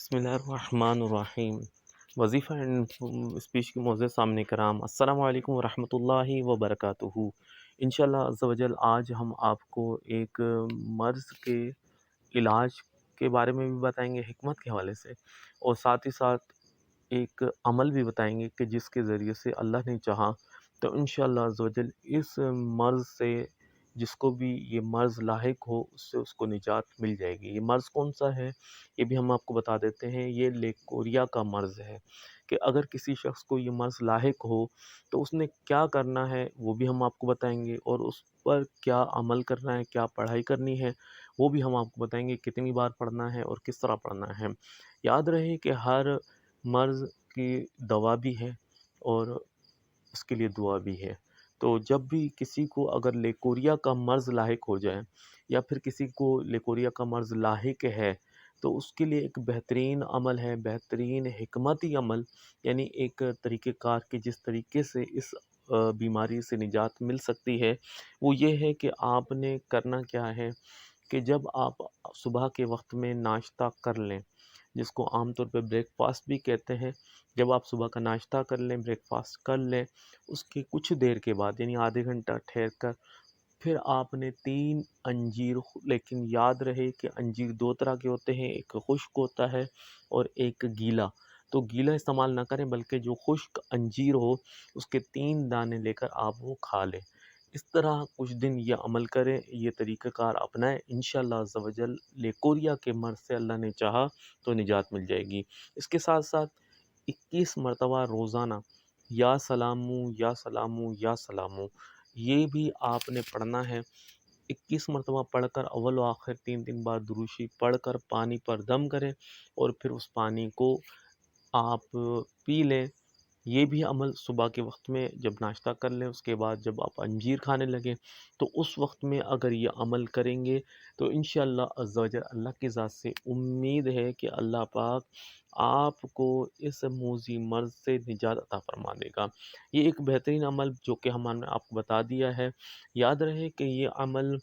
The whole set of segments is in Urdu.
بسم اللہ الرحمن الرحیم۔ وظیفہ اینڈ اسپیچ کے معزز سامنے کرام، السلام علیکم ورحمۃ اللہ وبرکاتہ۔ انشاءاللہ عز و جل آج ہم آپ کو ایک مرض کے علاج کے بارے میں بھی بتائیں گے حکمت کے حوالے سے، اور ساتھ ہی ساتھ ایک عمل بھی بتائیں گے کہ جس کے ذریعے سے اللہ نے چاہا تو انشاءاللہ عز و جل اس مرض سے، جس کو بھی یہ مرض لاحق ہو، اس سے اس کو نجات مل جائے گی۔ یہ مرض کون سا ہے یہ بھی ہم آپ کو بتا دیتے ہیں۔ یہ لیکوریا کا مرض ہے کہ اگر کسی شخص کو یہ مرض لاحق ہو تو اس نے کیا کرنا ہے وہ بھی ہم آپ کو بتائیں گے، اور اس پر کیا عمل کرنا ہے، کیا پڑھائی کرنی ہے وہ بھی ہم آپ کو بتائیں گے، کتنی بار پڑھنا ہے اور کس طرح پڑھنا ہے۔ یاد رہے کہ ہر مرض کی دوا بھی ہے اور اس کے لیے دعا بھی ہے۔ تو جب بھی کسی کو اگر لیکوریا کا مرض لاحق ہو جائے یا پھر کسی کو لیکوریا کا مرض لاحق ہے تو اس کے لیے ایک بہترین عمل ہے، بہترین حکمتی عمل، یعنی ایک طریقہ کار کہ جس طریقے سے اس بیماری سے نجات مل سکتی ہے، وہ یہ ہے کہ آپ نے کرنا کیا ہے کہ جب آپ صبح کے وقت میں ناشتہ کر لیں، جس کو عام طور پہ بریک فاسٹ بھی کہتے ہیں، جب آپ صبح کا ناشتہ کر لیں، بریک فاسٹ کر لیں، اس کے کچھ دیر کے بعد یعنی آدھے گھنٹہ ٹھہر کر پھر آپ نے 3 انجیر، لیکن یاد رہے کہ انجیر 2 طرح کے ہوتے ہیں، ایک خشک ہوتا ہے اور ایک گیلا۔ تو گیلا استعمال نہ کریں بلکہ جو خشک انجیر ہو اس کے 3 دانے لے کر آپ وہ کھا لیں۔ اس طرح کچھ دن یہ عمل کریں، یہ طریقہ کار اپنائیں، انشاءاللہ عز و جل لیکوریا کے مرض سے اللہ نے چاہا تو نجات مل جائے گی۔ اس کے ساتھ ساتھ 21 مرتبہ روزانہ یا سلامو یا سلامو یا سلامو یہ بھی آپ نے پڑھنا ہے۔ 21 مرتبہ پڑھ کر اول و آخر 3 بار دروشی پڑھ کر پانی پر دم کریں اور پھر اس پانی کو آپ پی لیں۔ یہ بھی عمل صبح کے وقت میں جب ناشتہ کر لیں، اس کے بعد جب آپ انجیر کھانے لگیں تو اس وقت میں اگر یہ عمل کریں گے تو انشاءاللہ عز و جل اللہ کی ذات سے امید ہے کہ اللہ پاک آپ کو اس موذی مرض سے نجات عطا فرما دے گا۔ یہ ایک بہترین عمل جو کہ ہم نے آپ کو بتا دیا ہے۔ یاد رہے کہ یہ عمل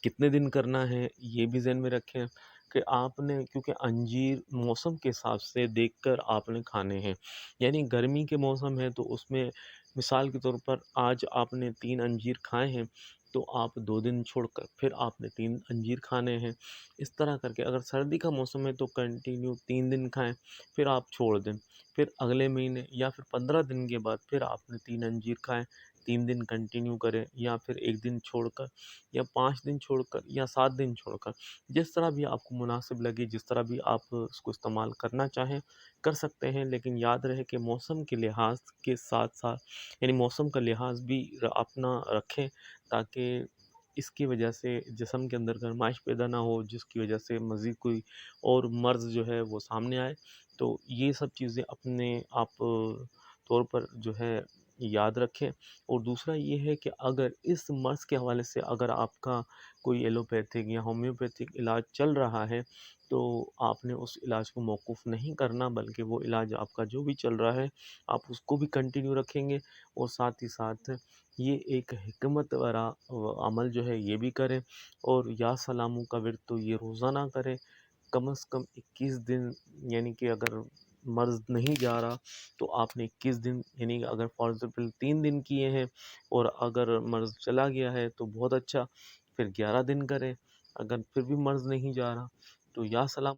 کتنے دن کرنا ہے یہ بھی ذہن میں رکھیں کہ آپ نے، کیونکہ انجیر موسم کے حساب سے دیکھ کر آپ نے کھانے ہیں، یعنی گرمی کے موسم ہے تو اس میں مثال کے طور پر آج آپ نے 3 انجیر کھائے ہیں تو آپ 2 دن چھوڑ کر پھر آپ نے 3 انجیر کھانے ہیں۔ اس طرح کر کے اگر سردی کا موسم ہے تو کنٹینیو 3 دن کھائیں، پھر آپ چھوڑ دیں، پھر اگلے مہینے یا پھر 15 دن کے بعد پھر آپ نے 3 انجیر کھائیں، 3 دن کنٹینیو کریں، یا پھر ایک دن چھوڑ کر یا 5 دن چھوڑ کر یا 7 دن چھوڑ کر، جس طرح بھی آپ کو مناسب لگے، جس طرح بھی آپ اس کو استعمال کرنا چاہیں کر سکتے ہیں۔ لیکن یاد رہے کہ موسم کے لحاظ کے ساتھ ساتھ، یعنی موسم کا لحاظ بھی اپنا رکھیں تاکہ اس کی وجہ سے جسم کے اندر گرمائش پیدا نہ ہو، جس کی وجہ سے مزید کوئی اور مرض جو ہے وہ سامنے آئے۔ تو یہ سب چیزیں اپنے آپ طور پر جو ہے یاد رکھیں۔ اور دوسرا یہ ہے کہ اگر اس مرض کے حوالے سے اگر آپ کا کوئی ایلوپیتھک یا ہومیوپیتھک علاج چل رہا ہے تو آپ نے اس علاج کو موقوف نہیں کرنا، بلکہ وہ علاج آپ کا جو بھی چل رہا ہے آپ اس کو بھی کنٹینیو رکھیں گے، اور ساتھ ہی ساتھ یہ ایک حکمت والا عمل جو ہے یہ بھی کریں، اور یا سلاموں کا ورد تو یہ روزانہ کریں، کم از کم 21 دن، یعنی کہ اگر مرض نہیں جا رہا تو آپ نے 21 دن، یعنی اگر فار ایگزامپل 3 دن کیے ہیں اور اگر مرض چلا گیا ہے تو بہت اچھا، پھر 11 دن کریں، اگر پھر بھی مرض نہیں جا رہا تو یا سلام